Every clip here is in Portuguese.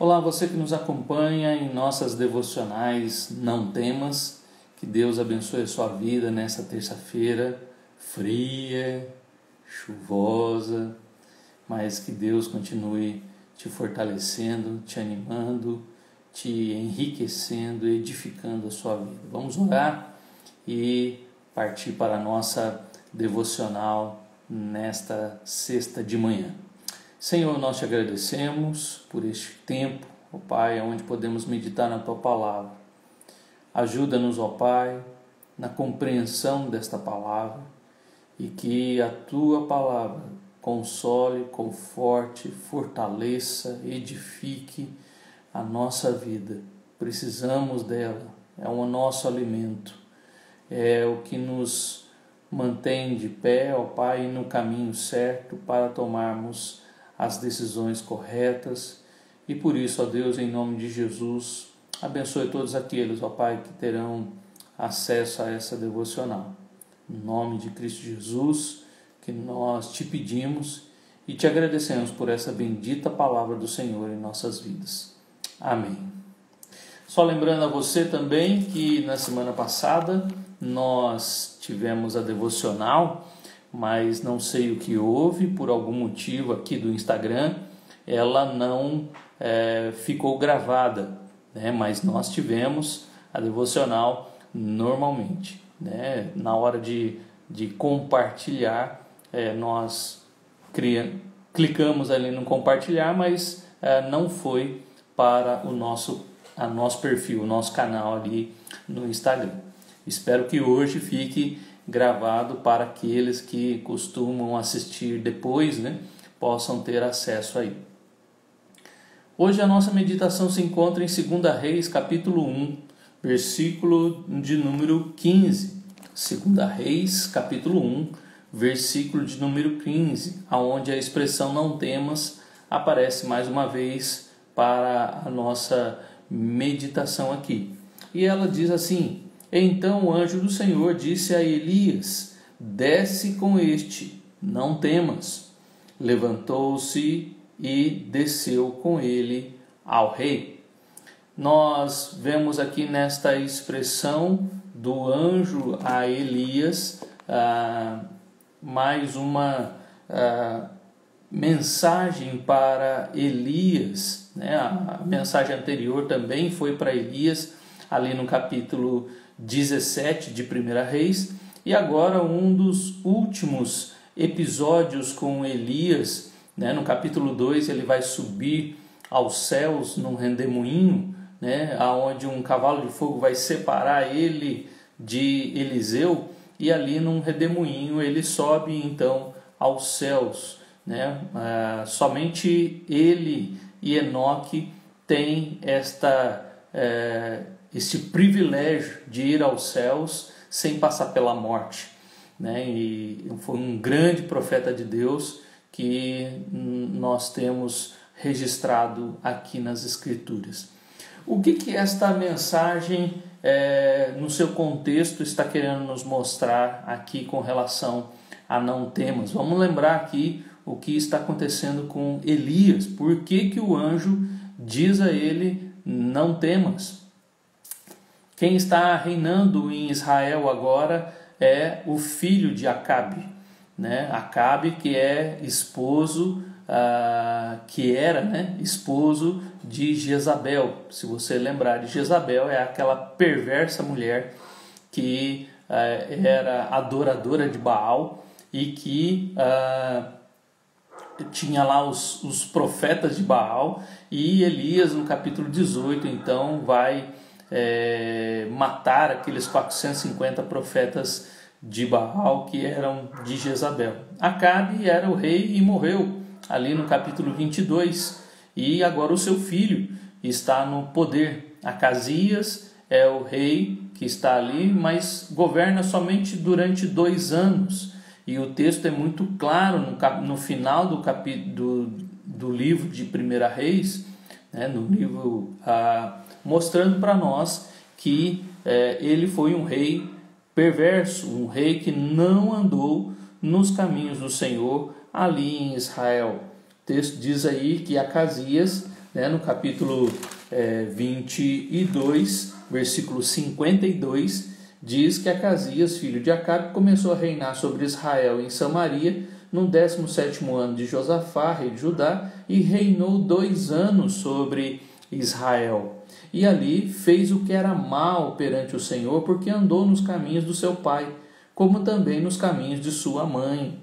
Olá, você que nos acompanha em nossas devocionais Não Temas. Que Deus abençoe a sua vida nessa terça-feira fria, chuvosa, mas que Deus continue te fortalecendo, te animando, te enriquecendo, edificando a sua vida. Vamos orar e partir para a nossa devocional nesta sexta de manhã. Senhor, nós te agradecemos por este tempo, ó Pai, onde podemos meditar na Tua Palavra. Ajuda-nos, ó Pai, na compreensão desta palavra e que a Tua Palavra console, conforte, fortaleça, edifique a nossa vida. Precisamos dela, é o nosso alimento, é o que nos mantém de pé, ó Pai, no caminho certo para tomarmos as decisões corretas. E por isso, ó Deus, em nome de Jesus, abençoe todos aqueles, ó Pai, que terão acesso a essa devocional. Em nome de Cristo Jesus, que nós te pedimos e te agradecemos por essa bendita palavra do Senhor em nossas vidas. Amém. Só lembrando a você também que na semana passada nós tivemos a devocional, mas não sei o que houve, por algum motivo aqui do Instagram, ela não ficou gravada, né? Mas nós tivemos a devocional normalmente, né? Na hora de compartilhar, nós clicamos ali no compartilhar, mas não foi para o nosso perfil, o nosso canal ali no Instagram. Espero que hoje fique gravado para aqueles que costumam assistir depois, né, possam ter acesso aí. Hoje a nossa meditação se encontra em 2 Reis, capítulo 1, versículo de número 15. 2 Reis, capítulo 1, versículo de número 15, onde a expressão não temas aparece mais uma vez para a nossa meditação aqui. E ela diz assim: Então o anjo do Senhor disse a Elias: Desce com este, não temas. Levantou-se e desceu com ele ao rei. Nós vemos aqui nesta expressão do anjo a Elias mais uma mensagem para Elias, né? A mensagem anterior também foi para Elias, ali no capítulo 17 de 1 Reis, e agora um dos últimos episódios com Elias, né? No capítulo 2 ele vai subir aos céus num redemoinho, né? Onde um cavalo de fogo vai separar ele de Eliseu, e ali num redemoinho ele sobe então aos céus, né? Somente ele e Enoque têm este privilégio de ir aos céus sem passar pela morte, né? E foi um grande profeta de Deus que nós temos registrado aqui nas Escrituras. O que esta mensagem, no seu contexto, está querendo nos mostrar aqui com relação a não temas? Vamos lembrar aqui o que está acontecendo com Elias. Por que o anjo diz a ele: não temas? Quem está reinando em Israel agora é o filho de Acabe, né? Acabe, que é esposo, que era, né, esposo de Jezabel. Se você lembrar de Jezabel, é aquela perversa mulher que era adoradora de Baal e que tinha lá os profetas de Baal, e Elias no capítulo 18 então vai matar aqueles 450 profetas de Baal que eram de Jezabel. Acabe era o rei e morreu ali no capítulo 22, e agora o seu filho está no poder. Acasias é o rei que está ali, mas governa somente durante 2 anos. E o texto é muito claro no final do livro de 1 Reis, né, no livro mostrando para nós que ele foi um rei perverso, um rei que não andou nos caminhos do Senhor ali em Israel. O texto diz aí que Acasias né, no capítulo 22, versículo 52, diz que Acasias, filho de Acabe, começou a reinar sobre Israel em Samaria no 17º ano de Josafá, rei de Judá, e reinou 2 anos sobre Israel. E ali fez o que era mal perante o Senhor, porque andou nos caminhos do seu pai, como também nos caminhos de sua mãe,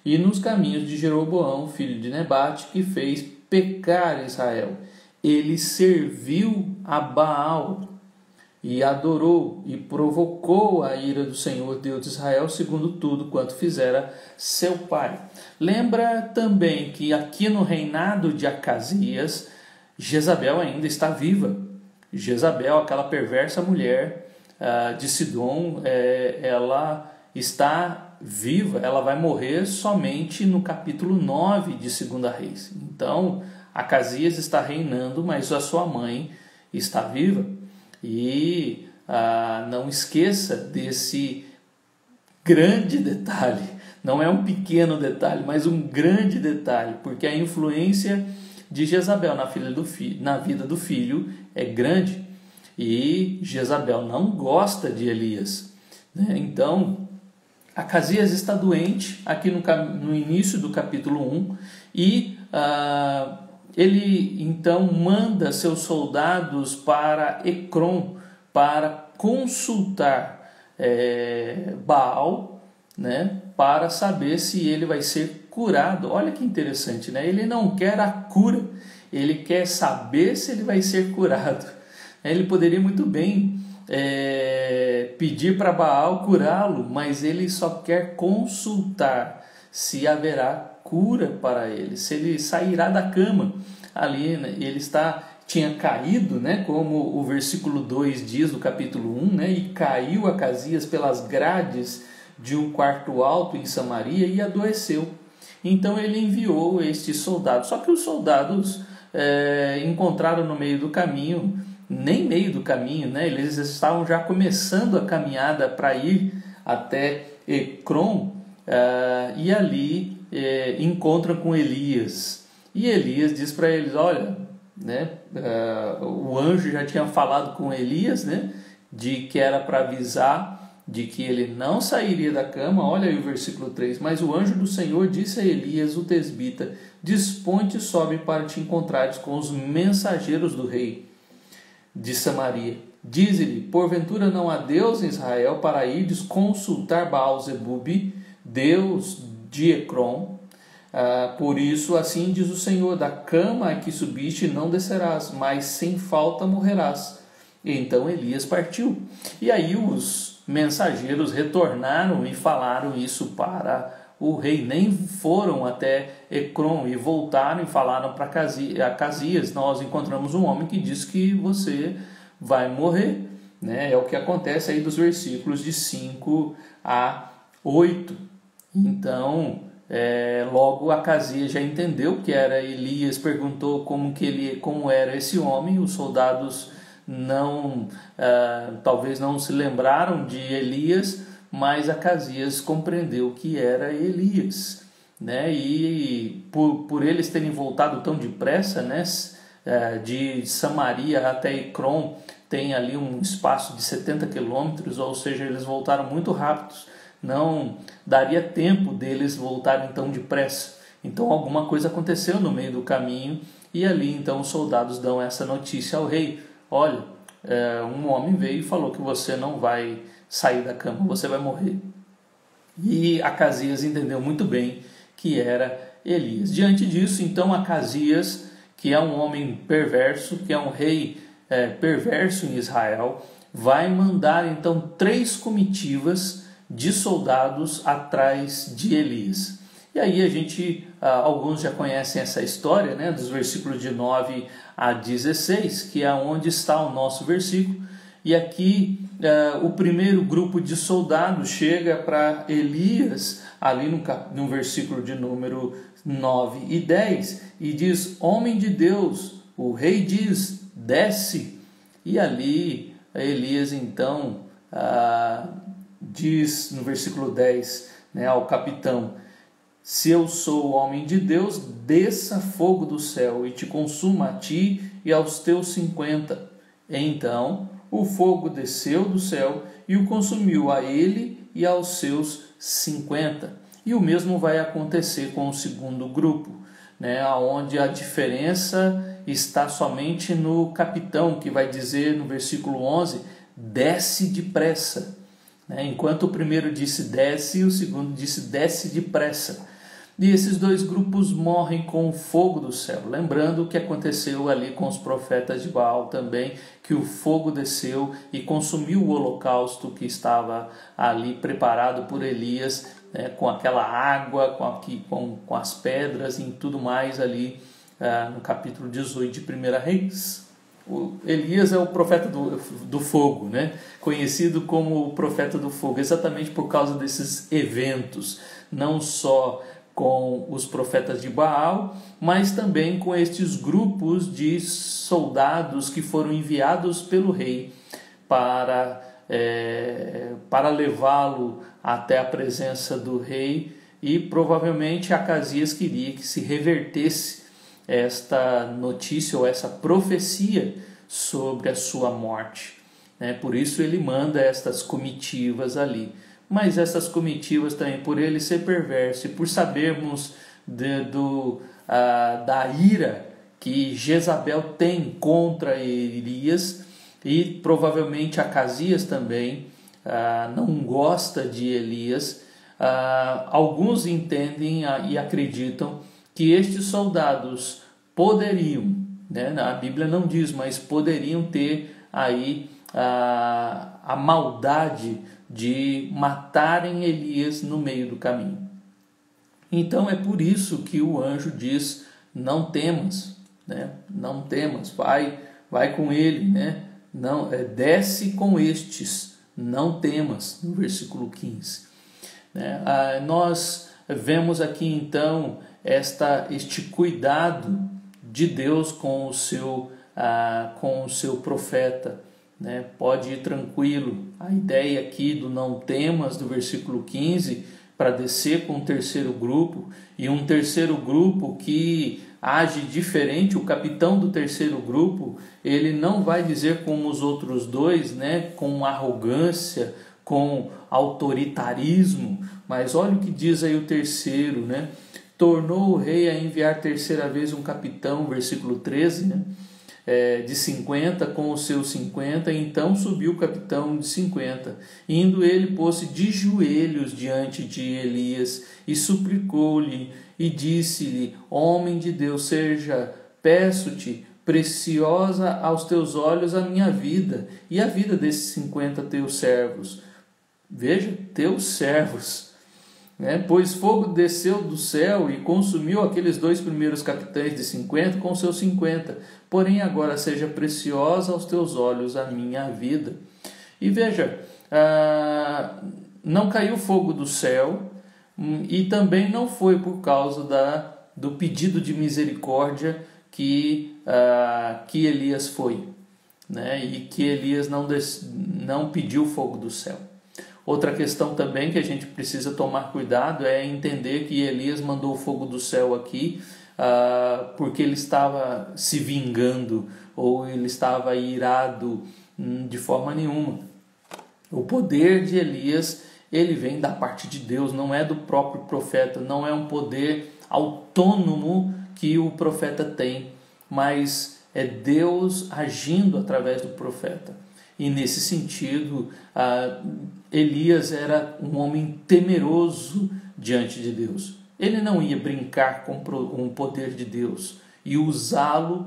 e nos caminhos de Jeroboão, filho de Nebate, que fez pecar Israel. Ele serviu a Baal e adorou e provocou a ira do Senhor Deus de Israel, segundo tudo quanto fizera seu pai. Lembra também que aqui no reinado de Acasias, Jezabel ainda está viva. Jezabel, aquela perversa mulher de Sidom, ela está viva, ela vai morrer somente no capítulo 9 de 2 Reis. Então, Acasias está reinando, mas a sua mãe está viva. E não esqueça desse grande detalhe, não é um pequeno detalhe, mas um grande detalhe, porque a influência de Jezabel na vida do filho é grande, e Jezabel não gosta de Elias, né? Então, Acasias está doente, aqui no início do capítulo 1, e ele então manda seus soldados para Ecrom para consultar Baal, né, para saber se ele vai ser curado. Olha que interessante, né? Ele não quer a cura, ele quer saber se ele vai ser curado. Ele poderia muito bem pedir para Baal curá-lo, mas ele só quer consultar se haverá cura para ele, se ele sairá da cama. Ali, né, ele tinha caído, né, como o versículo 2 diz do capítulo 1, né, e caiu Acasias pelas grades de um quarto alto em Samaria e adoeceu. Então ele enviou estes soldados, só que os soldados encontraram no meio do caminho, nem meio do caminho, né, eles estavam já começando a caminhada para ir até Ecrom, e ali encontram com Elias. E Elias diz para eles, olha, né, o anjo já tinha falado com Elias, né, de que era para avisar de que ele não sairia da cama. Olha aí o versículo 3. Mas o anjo do Senhor disse a Elias, o tesbita, dispõe-te e sobe para te encontrares com os mensageiros do rei de Samaria. Dize-lhe, porventura não há Deus em Israel para irdes consultar Baal-zebub, Deus de Ecrom? Por isso, assim diz o Senhor, da cama a que subiste não descerás, mas sem falta morrerás. E então Elias partiu. E aí os mensageiros retornaram e falaram isso para o rei. Nem foram até Ecrom e voltaram e falaram para Acasias, nós encontramos um homem que diz que você vai morrer. Né? É o que acontece aí dos versículos de 5 a 8. Então, logo Acasias já entendeu que era Elias, perguntou como era esse homem. Os soldados talvez não se lembraram de Elias, mas Acasias compreendeu que era Elias, né? E por eles terem voltado tão depressa, né, de Samaria até Ecrom tem ali um espaço de 70 quilômetros, ou seja, eles voltaram muito rápidos. Não daria tempo deles voltarem tão depressa. Então alguma coisa aconteceu no meio do caminho, e ali então os soldados dão essa notícia ao rei: olha, um homem veio e falou que você não vai sair da cama, você vai morrer. E Acasias entendeu muito bem que era Elias. Diante disso, então, Acasias, que é um homem perverso, que é um rei perverso em Israel, vai mandar então 3 comitivas de soldados atrás de Elias. E aí alguns já conhecem essa história, né, dos versículos de 9 a 16, que é onde está o nosso versículo. E aqui o primeiro grupo de soldados chega para Elias, ali no versículo de número 9 e 10, e diz: homem de Deus, o rei diz, desce. E ali Elias então diz no versículo 10, né, ao capitão: Se eu sou o homem de Deus, desça fogo do céu e te consuma a ti e aos teus 50. Então o fogo desceu do céu e o consumiu a ele e aos seus 50. E o mesmo vai acontecer com o segundo grupo, onde a diferença está somente no capitão, que vai dizer no versículo 11, desce depressa. Enquanto o primeiro disse desce, o segundo disse desce depressa. E esses dois grupos morrem com o fogo do céu. Lembrando o que aconteceu ali com os profetas de Baal também, que o fogo desceu e consumiu o holocausto que estava ali preparado por Elias, com aquela água, com as pedras e tudo mais ali no capítulo 18 de 1 Reis. Elias é o profeta do fogo, conhecido como o profeta do fogo, exatamente por causa desses eventos, não só com os profetas de Baal, mas também com estes grupos de soldados que foram enviados pelo rei para levá-lo até a presença do rei, e provavelmente Acasias queria que se revertesse esta notícia ou essa profecia sobre a sua morte. Por isso ele manda estas comitivas ali. Mas essas comitivas também, por ele ser perverso e por sabermos da ira que Jezabel tem contra Elias, e provavelmente Acasias também não gosta de Elias, alguns entendem e acreditam que estes soldados poderiam, a Bíblia não diz, mas poderiam ter aí a maldade de matarem Elias no meio do caminho. Então é por isso que o anjo diz, não temas, não temas, vai com ele, não, desce com estes, não temas, no versículo 15. Nós vemos aqui então este cuidado de Deus com o seu profeta. Pode ir tranquilo. A ideia aqui do não temas, do versículo 15, para descer com o terceiro grupo, e um terceiro grupo que age diferente. O capitão do terceiro grupo, ele não vai dizer como os outros dois, com arrogância, com autoritarismo, mas olha o que diz aí o terceiro, tornou o rei a enviar terceira vez um capitão, versículo 13, de 50 com os seus 50, então subiu o capitão de 50, indo ele pôs-se de joelhos diante de Elias e suplicou-lhe e disse-lhe, homem de Deus, peço-te, preciosa aos teus olhos a minha vida e a vida desses 50 teus servos. Veja, teus servos. Pois fogo desceu do céu e consumiu aqueles dois primeiros capitães de 50 com seus 50. Porém agora seja preciosa aos teus olhos a minha vida. E veja, não caiu fogo do céu, e também não foi por causa do pedido de misericórdia que Elias foi, e que Elias não pediu fogo do céu. Outra questão também que a gente precisa tomar cuidado é entender que Elias mandou o fogo do céu aqui porque ele estava se vingando ou ele estava irado, de forma nenhuma. O poder de Elias, ele vem da parte de Deus, não é do próprio profeta, não é um poder autônomo que o profeta tem, mas é Deus agindo através do profeta. E nesse sentido, Elias era um homem temeroso diante de Deus. Ele não ia brincar com o poder de Deus e usá-lo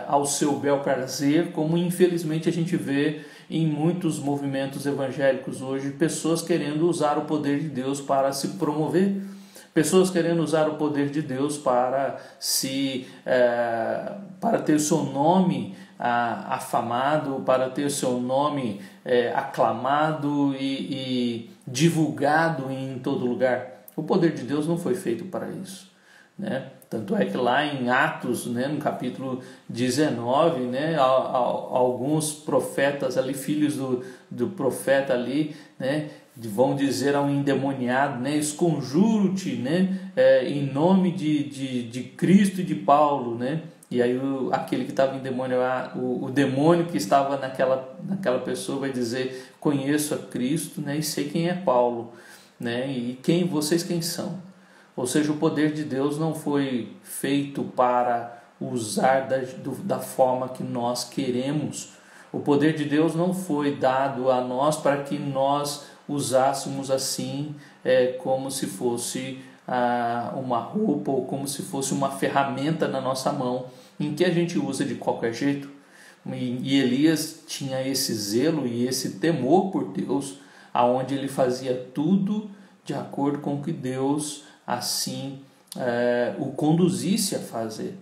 ao seu bel prazer, como infelizmente a gente vê em muitos movimentos evangélicos hoje, pessoas querendo usar o poder de Deus para se promover, pessoas querendo usar o poder de Deus para ter o seu nome afamado, para ter o seu nome aclamado e divulgado em todo lugar. O poder de Deus não foi feito para isso, Tanto é que lá em Atos, né, no capítulo 19, né, alguns profetas ali, filhos do profeta ali, né, vão dizer a um endemoniado, né, esconjuro-te, né, em nome de Cristo e de Paulo, né. E aí aquele que estava endemoniado, o demônio que estava naquela pessoa vai dizer: conheço a Cristo, né, e sei quem é Paulo, né, e vocês quem são? Ou seja, o poder de Deus não foi feito para usar da forma que nós queremos. O poder de Deus não foi dado a nós para que nós usássemos assim, como se fosse uma roupa ou como se fosse uma ferramenta na nossa mão, em que a gente usa de qualquer jeito. E Elias tinha esse zelo e esse temor por Deus, aonde ele fazia tudo de acordo com o que Deus assim o conduzisse a fazer.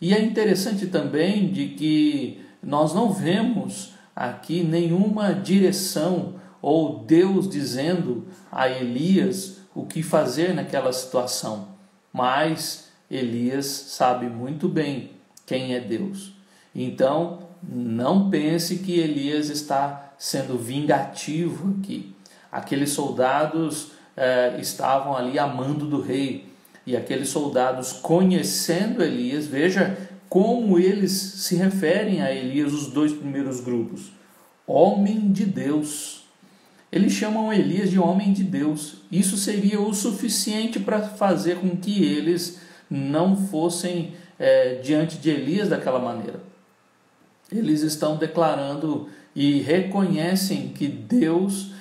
E é interessante também de que nós não vemos aqui nenhuma direção ou Deus dizendo a Elias o que fazer naquela situação, mas Elias sabe muito bem quem é Deus. Então, não pense que Elias está sendo vingativo aqui. Aqueles soldados estavam ali a mando do rei, e aqueles soldados, conhecendo Elias, veja como eles se referem a Elias, os dois primeiros grupos: homem de Deus. Eles chamam Elias de homem de Deus. Isso seria o suficiente para fazer com que eles não fossem diante de Elias daquela maneira. Eles estão declarando e reconhecem que Deus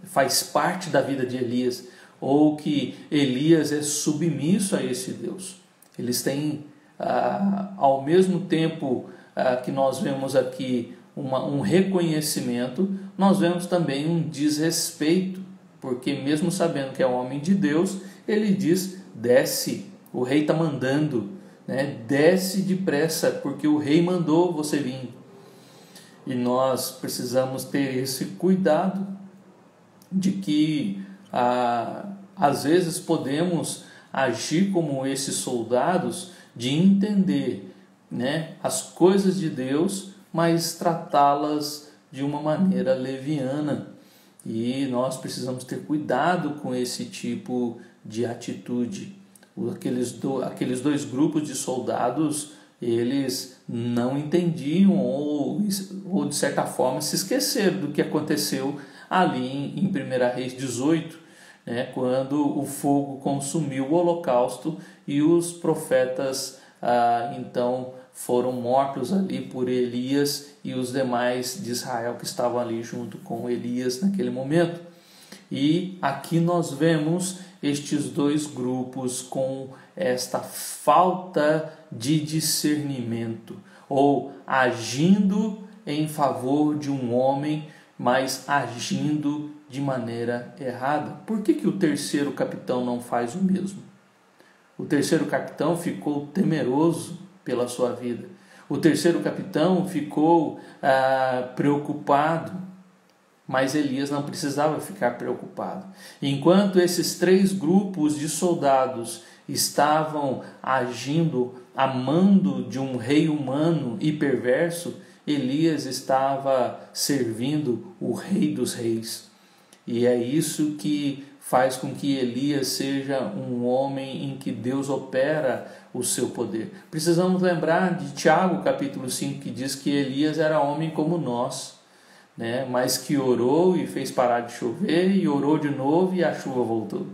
faz parte da vida de Elias, ou que Elias é submisso a esse Deus. Eles têm, ao mesmo tempo que nós vemos aqui um reconhecimento, nós vemos também um desrespeito, porque mesmo sabendo que é um homem de Deus, ele diz: desce, o rei está mandando, né? Desce depressa, porque o rei mandou você vir. E nós precisamos ter esse cuidado de que às vezes podemos agir como esses soldados, de entender, né, as coisas de Deus, mas tratá-las de uma maneira leviana. E nós precisamos ter cuidado com esse tipo de atitude. Aqueles dois grupos de soldados, eles não entendiam ou de certa forma se esqueceram do que aconteceu ali em 1 Reis 18, né, quando o fogo consumiu o holocausto e os profetas então foram mortos ali por Elias e os demais de Israel que estavam ali junto com Elias naquele momento. E aqui nós vemos estes dois grupos com esta falta de discernimento, ou agindo em favor de um homem, mas agindo de maneira errada. Por que o terceiro capitão não faz o mesmo? O terceiro capitão ficou temeroso pela sua vida. O terceiro capitão ficou preocupado, mas Elias não precisava ficar preocupado. Enquanto esses três grupos de soldados estavam agindo, amando de um rei humano e perverso, Elias estava servindo o Rei dos Reis. E é isso que faz com que Elias seja um homem em que Deus opera o seu poder. Precisamos lembrar de Tiago capítulo 5, que diz que Elias era homem como nós, né? Mas que orou e fez parar de chover, e orou de novo e a chuva voltou.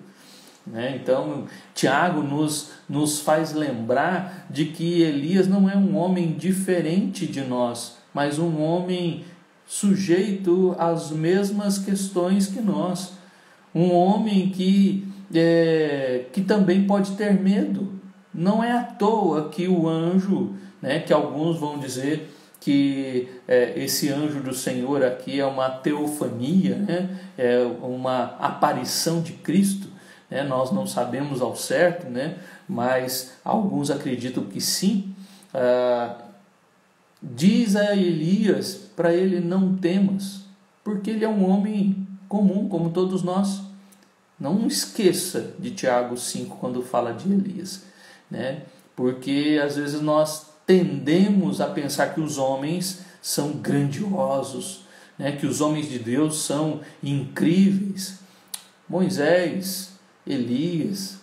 Então, Tiago nos faz lembrar de que Elias não é um homem diferente de nós, mas um homem sujeito às mesmas questões que nós. Um homem que também pode ter medo. Não é à toa que o anjo, né, que alguns vão dizer que esse anjo do Senhor aqui é uma teofania, né, é uma aparição de Cristo. Nós não sabemos ao certo, né, mas alguns acreditam que sim. Diz a Elias para ele: não temas, porque ele é um homem comum como todos nós. Não esqueça de Tiago 5 quando fala de Elias. né? Porque às vezes nós tendemos a pensar que os homens são grandiosos, né? Que os homens de Deus são incríveis. Moisés, Elias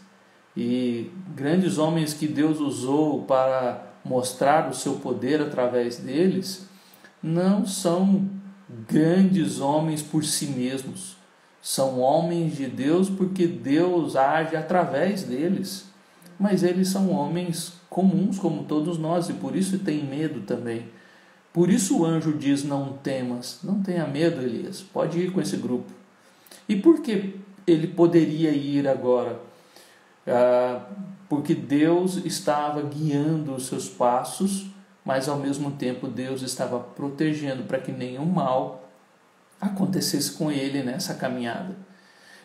e grandes homens que Deus usou para mostrar o seu poder através deles, não são grandes homens por si mesmos. São homens de Deus porque Deus age através deles. Mas eles são homens comuns como todos nós e por isso tem medo também. Por isso o anjo diz: não temas, não tenha medo, Elias, pode ir com esse grupo. E por que ele poderia ir agora? Porque Deus estava guiando os seus passos, mas ao mesmo tempo Deus estava protegendo para que nenhum mal acontecesse com ele nessa caminhada.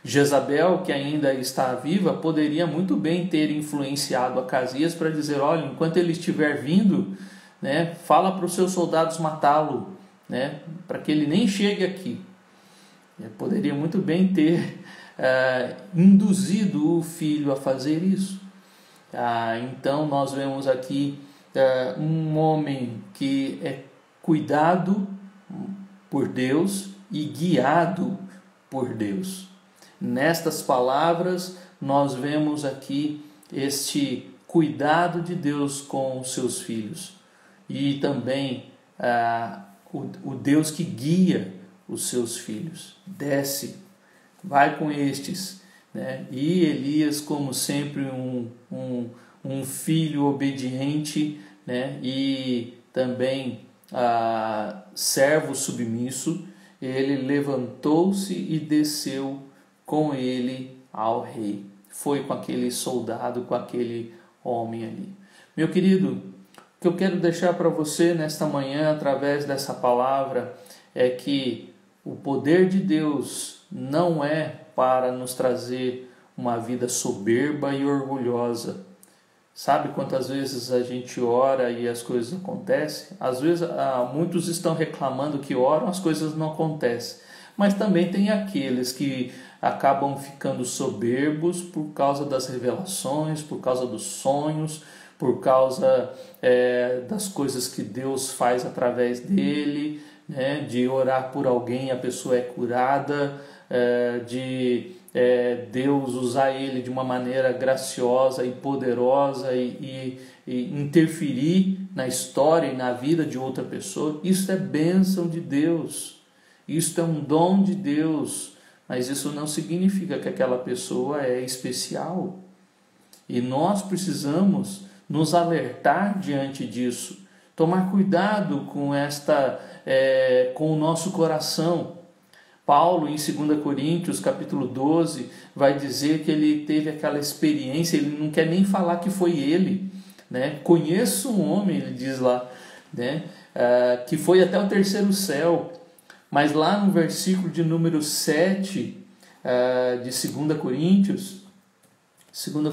Jezabel, que ainda está viva, poderia muito bem ter influenciado Acasias para dizer: olha, enquanto ele estiver vindo, né, fala para os seus soldados matá-lo, né, para que ele nem chegue aqui. Poderia muito bem ter induzido o filho a fazer isso. Então nós vemos aqui um homem que é cuidado por Deus e guiado por Deus. Nestas palavras nós vemos aqui este cuidado de Deus com os seus filhos e também o Deus que guia os seus filhos. Desce, vai com estes, né? E Elias, como sempre, um filho obediente, né? E também servo submisso, ele levantou-se e desceu com ele ao rei. Foi com aquele soldado, com aquele homem ali. Meu querido, o que eu quero deixar para você nesta manhã, através dessa palavra, é que o poder de Deus não é para nos trazer uma vida soberba e orgulhosa. Sabe quantas vezes a gente ora e as coisas acontecem? Às vezes muitos estão reclamando que oram, as coisas não acontecem. Mas também tem aqueles que acabam ficando soberbos por causa das revelações, por causa dos sonhos, por causa das coisas que Deus faz através dele, né? De orar por alguém, a pessoa é curada, de Deus usar ele de uma maneira graciosa e poderosa e interferir na história e na vida de outra pessoa. Isso é bênção de Deus, isso é um dom de Deus, mas isso não significa que aquela pessoa é especial. E nós precisamos nos alertar diante disso, tomar cuidado com o nosso coração. Paulo, em 2 Coríntios, capítulo 12, vai dizer que ele teve aquela experiência, ele não quer nem falar que foi ele, né? Conheço um homem, ele diz lá, né? Que foi até o terceiro céu, mas lá no versículo de número 7 de 2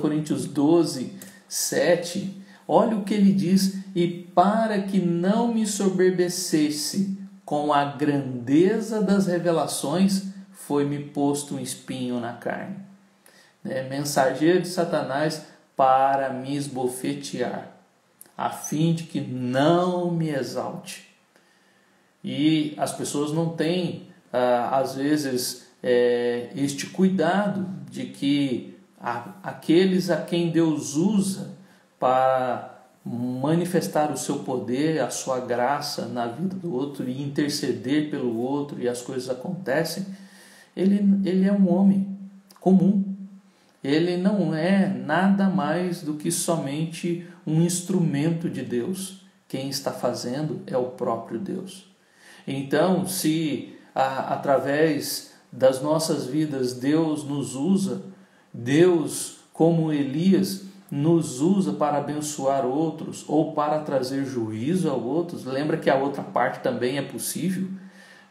Coríntios 12, 7, olha o que ele diz: e para que não me soberbecesse com a grandeza das revelações, foi-me posto um espinho na carne, né? Mensageiro de Satanás para me esbofetear, a fim de que não me exalte. E as pessoas não têm, às vezes, este cuidado de que aqueles a quem Deus usa para manifestar o seu poder, a sua graça na vida do outro e interceder pelo outro, e as coisas acontecem, ele é um homem comum. Ele não é nada mais do que somente um instrumento de Deus. Quem está fazendo é o próprio Deus. Então, se através das nossas vidas Deus nos usa, Deus, como Elias, nos usa para abençoar outros ou para trazer juízo a outros, lembra que a outra parte também é possível,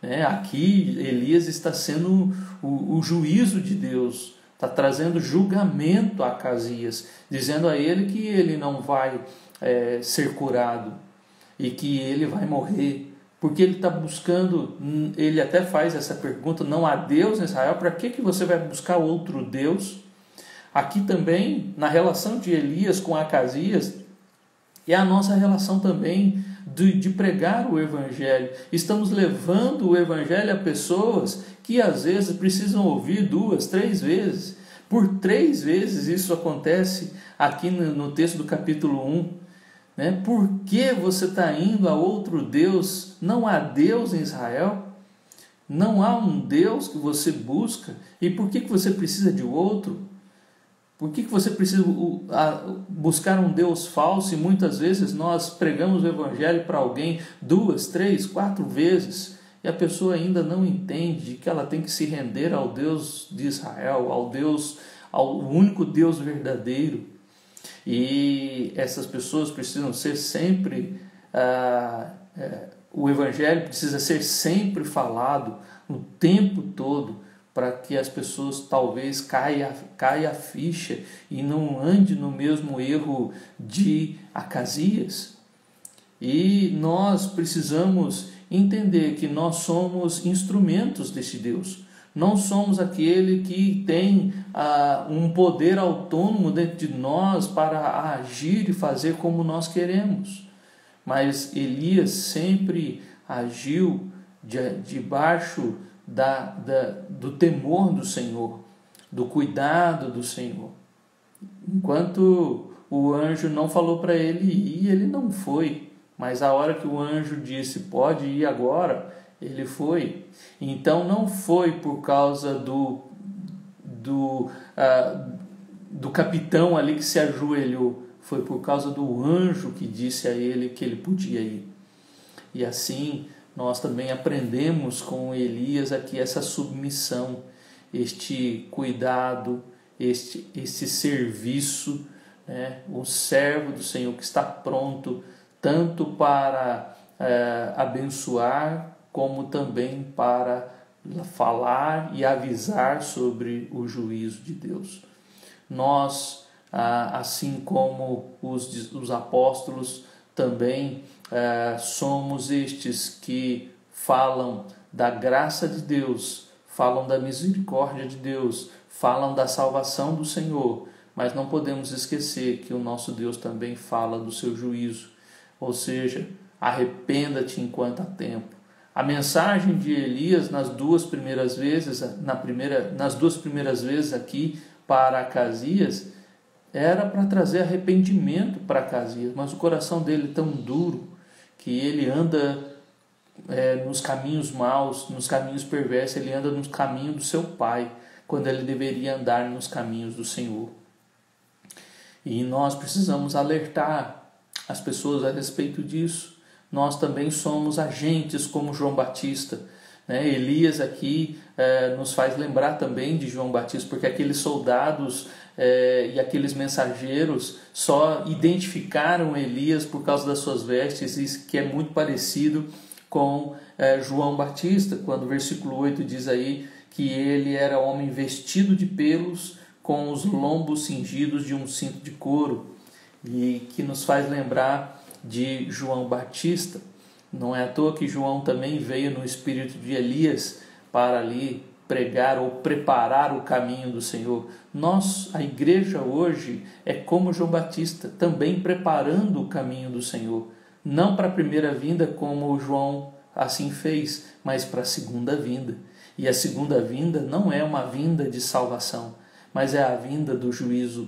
né? Aqui Elias está sendo o juízo de Deus, está trazendo julgamento a Acasias, dizendo a ele que ele não vai ser curado e que ele vai morrer, porque ele está buscando. Ele até faz essa pergunta: não há Deus em Israel, para que você vai buscar outro Deus? Aqui também, na relação de Elias com Acasias, é a nossa relação também de pregar o Evangelho. Estamos levando o Evangelho a pessoas que às vezes precisam ouvir 2, 3 vezes. Por 3 vezes isso acontece aqui no texto do capítulo 1. Né? Por que você está indo a outro Deus? Não há Deus em Israel? Não há um Deus que você busca? E por que você precisa de outro? Por que você precisa buscar um Deus falso? E muitas vezes nós pregamos o Evangelho para alguém 2, 3, 4 vezes e a pessoa ainda não entende que ela tem que se render ao Deus de Israel, ao único Deus verdadeiro. E essas pessoas precisam ser sempre, o Evangelho precisa ser sempre falado o tempo todo, para que as pessoas talvez caia a ficha e não ande no mesmo erro de Acasias. E nós precisamos entender que nós somos instrumentos deste Deus. Não somos aquele que tem um poder autônomo dentro de nós para agir e fazer como nós queremos. Mas Elias sempre agiu debaixo do temor do Senhor, do cuidado do Senhor. Enquanto o anjo não falou para ele ir, ele não foi. Mas a hora que o anjo disse, pode ir agora, ele foi. Então não foi por causa do capitão ali que se ajoelhou, foi por causa do anjo que disse a ele que ele podia ir. E assim nós também aprendemos com Elias aqui essa submissão, este cuidado, este serviço, né? O servo do Senhor que está pronto tanto para abençoar, como também para falar e avisar sobre o juízo de Deus. Nós, assim como os apóstolos, também somos estes que falam da graça de Deus, falam da misericórdia de Deus, falam da salvação do Senhor, mas não podemos esquecer que o nosso Deus também fala do seu juízo, ou seja, arrependa-te enquanto há tempo. A mensagem de Elias nas duas primeiras vezes aqui para Acasias era para trazer arrependimento para Acasias, mas o coração dele é tão duro que ele anda nos caminhos maus, nos caminhos perversos, ele anda no caminho do seu pai, quando ele deveria andar nos caminhos do Senhor. E nós precisamos alertar as pessoas a respeito disso. Nós também somos agentes como João Batista. Elias aqui nos faz lembrar também de João Batista, porque aqueles soldados e aqueles mensageiros só identificaram Elias por causa das suas vestes, isso que é muito parecido com João Batista, quando o versículo 8 diz aí que ele era homem vestido de pelos, com os lombos cingidos de um cinto de couro, e que nos faz lembrar de João Batista. Não é à toa que João também veio no espírito de Elias para ali pregar ou preparar o caminho do Senhor. A igreja hoje é como João Batista, também preparando o caminho do Senhor. Não para a primeira vinda como João assim fez, mas para a segunda vinda. E a segunda vinda não é uma vinda de salvação, mas é a vinda do juízo.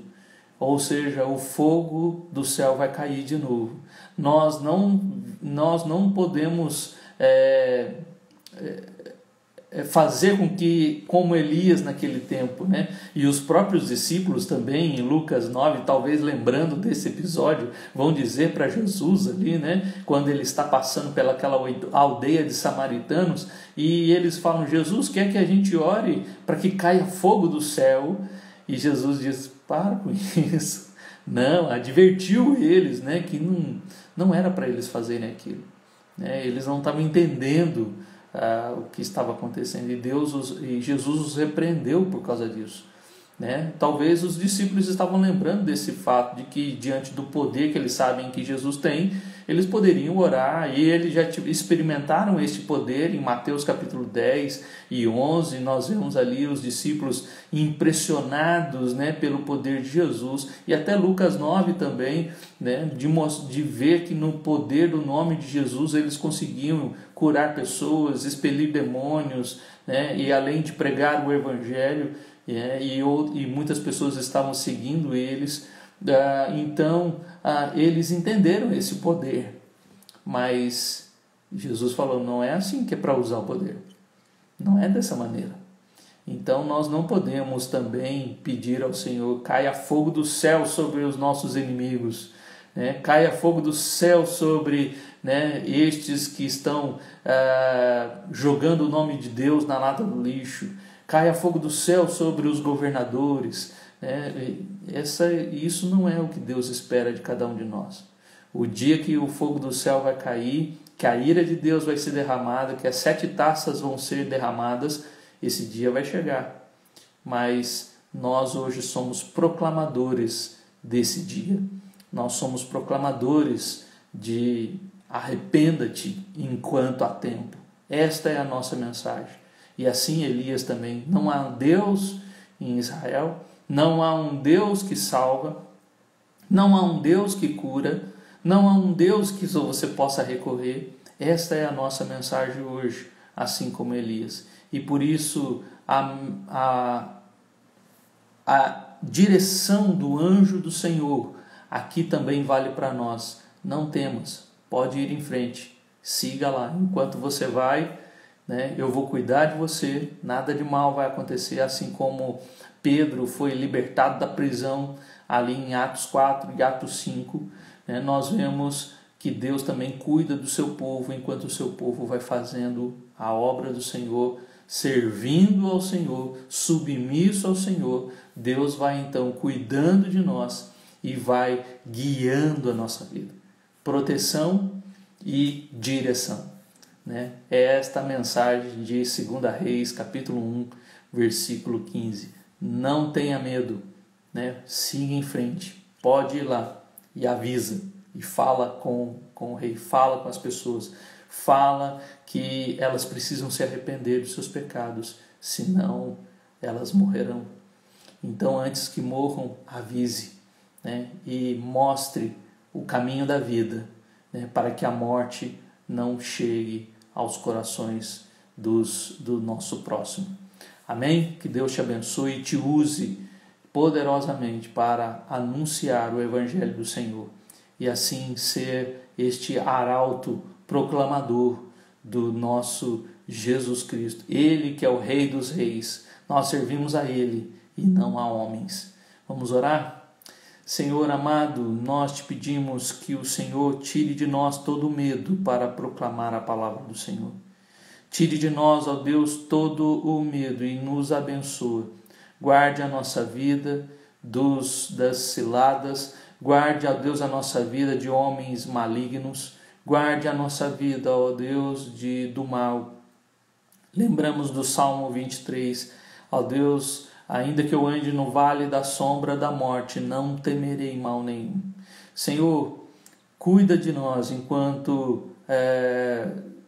Ou seja, o fogo do céu vai cair de novo. Nós não podemos fazer com que, como Elias naquele tempo, né? E os próprios discípulos também, em Lucas 9, talvez lembrando desse episódio, vão dizer para Jesus ali, né? Quando ele está passando pelaquela aldeia de samaritanos, e eles falam, Jesus, quer que a gente ore para que caia fogo do céu? E Jesus diz, para com isso. Não, advertiu eles, né, que não era para eles fazerem aquilo. Eles não estavam entendendo o que estava acontecendo. E Jesus os repreendeu por causa disso. né? Talvez os discípulos estavam lembrando desse fato, de que diante do poder que eles sabem que Jesus tem, eles poderiam orar, e eles já experimentaram este poder. Em Mateus capítulo 10 e 11, nós vemos ali os discípulos impressionados, né, pelo poder de Jesus, e até Lucas 9 também, né, de ver que no poder do nome de Jesus eles conseguiam curar pessoas, expelir demônios, né, e além de pregar o evangelho, e muitas pessoas estavam seguindo eles. Então eles entenderam esse poder, mas Jesus falou: não é assim que é para usar o poder, não é dessa maneira. Então nós não podemos também pedir ao Senhor: caia fogo do céu sobre os nossos inimigos, né? Caia fogo do céu sobre, né, estes que estão jogando o nome de Deus na lata do lixo, caia fogo do céu sobre os governadores. Isso não é o que Deus espera de cada um de nós. O dia que o fogo do céu vai cair, que a ira de Deus vai ser derramada, que as 7 taças vão ser derramadas, esse dia vai chegar. Mas nós hoje somos proclamadores desse dia. Nós somos proclamadores de arrependa-te enquanto há tempo. Esta é a nossa mensagem. E assim Elias também: não há Deus em Israel, não há um Deus que salva, não há um Deus que cura, não há um Deus que você possa recorrer. Esta é a nossa mensagem hoje, assim como Elias. E por isso a direção do anjo do Senhor aqui também vale para nós. Não temas, pode ir em frente, siga lá. Enquanto você vai, né, eu vou cuidar de você, nada de mal vai acontecer. Assim como Pedro foi libertado da prisão ali em Atos 4 e Atos 5, né, nós vemos que Deus também cuida do seu povo, enquanto o seu povo vai fazendo a obra do Senhor, servindo ao Senhor, submisso ao Senhor. Deus vai então cuidando de nós e vai guiando a nossa vida. Proteção e direção, né? É esta a mensagem de 2 Reis, capítulo 1, versículo 15. Não tenha medo, né? Siga em frente, pode ir lá e avisa, e fala com o rei, fala com as pessoas, fala que elas precisam se arrepender dos seus pecados, senão elas morrerão. Então, antes que morram, avise, né? E mostre o caminho da vida, né? Para que a morte não chegue aos corações do nosso próximo. Amém? Que Deus te abençoe e te use poderosamente para anunciar o Evangelho do Senhor e assim ser este arauto proclamador do nosso Jesus Cristo. Ele que é o Rei dos Reis. Nós servimos a Ele e não a homens. Vamos orar? Senhor amado, nós te pedimos que o Senhor tire de nós todo o medo para proclamar a palavra do Senhor. Tire de nós, ó Deus, todo o medo e nos abençoe. Guarde a nossa vida das ciladas, guarde, ó Deus, a nossa vida de homens malignos, guarde a nossa vida, ó Deus, do mal. Lembramos do Salmo 23, ó Deus, ainda que eu ande no vale da sombra da morte, não temerei mal nenhum. Senhor, cuida de nós enquanto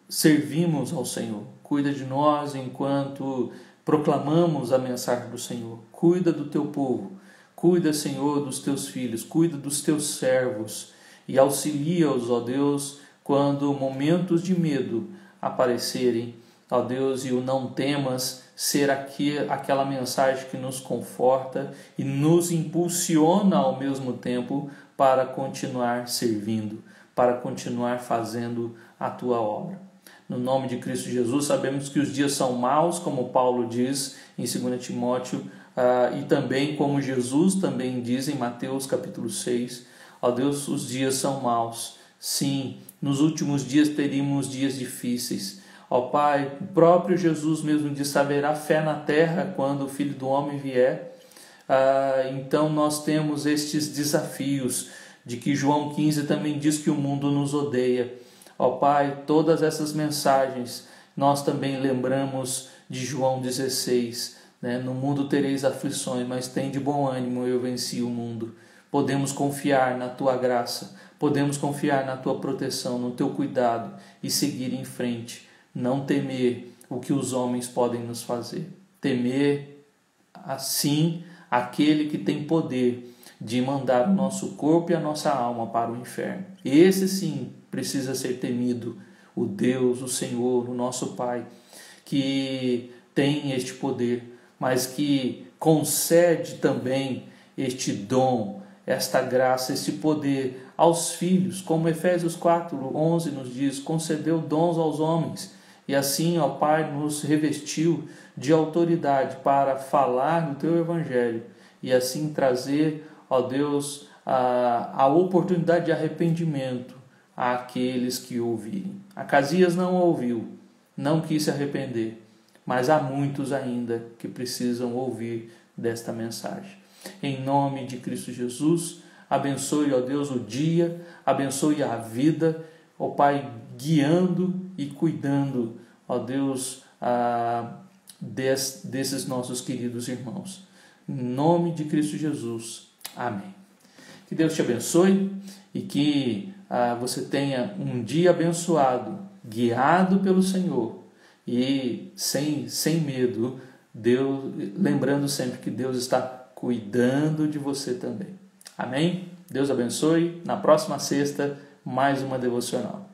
servimos ao Senhor. Cuida de nós enquanto proclamamos a mensagem do Senhor. Cuida do teu povo. Cuida, Senhor, dos teus filhos. Cuida dos teus servos. E auxilia-os, ó Deus, quando momentos de medo aparecerem. Ó Deus, e o não temas ser aquela mensagem que nos conforta e nos impulsiona ao mesmo tempo para continuar servindo, para continuar fazendo a tua obra. No nome de Cristo Jesus, sabemos que os dias são maus, como Paulo diz em 2 Timóteo, e também como Jesus também diz em Mateus capítulo 6, ó Deus, os dias são maus. Sim, nos últimos dias teríamos dias difíceis. Ó Pai, o próprio Jesus mesmo disse: haverá fé na terra quando o Filho do Homem vier. Então nós temos estes desafios, de que João 15 também diz que o mundo nos odeia. Ó Pai, todas essas mensagens nós também lembramos de João 16, né? No mundo tereis aflições, mas tem de bom ânimo, eu venci o mundo. Podemos confiar na tua graça, podemos confiar na tua proteção, no teu cuidado e seguir em frente. Não temer o que os homens podem nos fazer. Temer, assim, aquele que tem poder de mandar o nosso corpo e a nossa alma para o inferno. Esse sim precisa ser temido, o Deus, o Senhor, o nosso Pai, que tem este poder, mas que concede também este dom, esta graça, esse poder aos filhos, como Efésios 4:11 nos diz, concedeu dons aos homens, e assim, ó Pai, nos revestiu de autoridade para falar do Teu Evangelho, e assim trazer, ó Deus, a oportunidade de arrependimento àqueles que ouvirem. Acasias não ouviu, não quis se arrepender, mas há muitos ainda que precisam ouvir desta mensagem. Em nome de Cristo Jesus, abençoe, ó Deus, o dia, abençoe a vida, ó Pai, guiando e cuidando, ó Deus, desses nossos queridos irmãos. Em nome de Cristo Jesus. Amém. Que Deus te abençoe e que você tenha um dia abençoado, guiado pelo Senhor e sem medo, Deus, lembrando sempre que Deus está cuidando de você também. Amém? Deus abençoe. Na próxima sexta, mais uma devocional.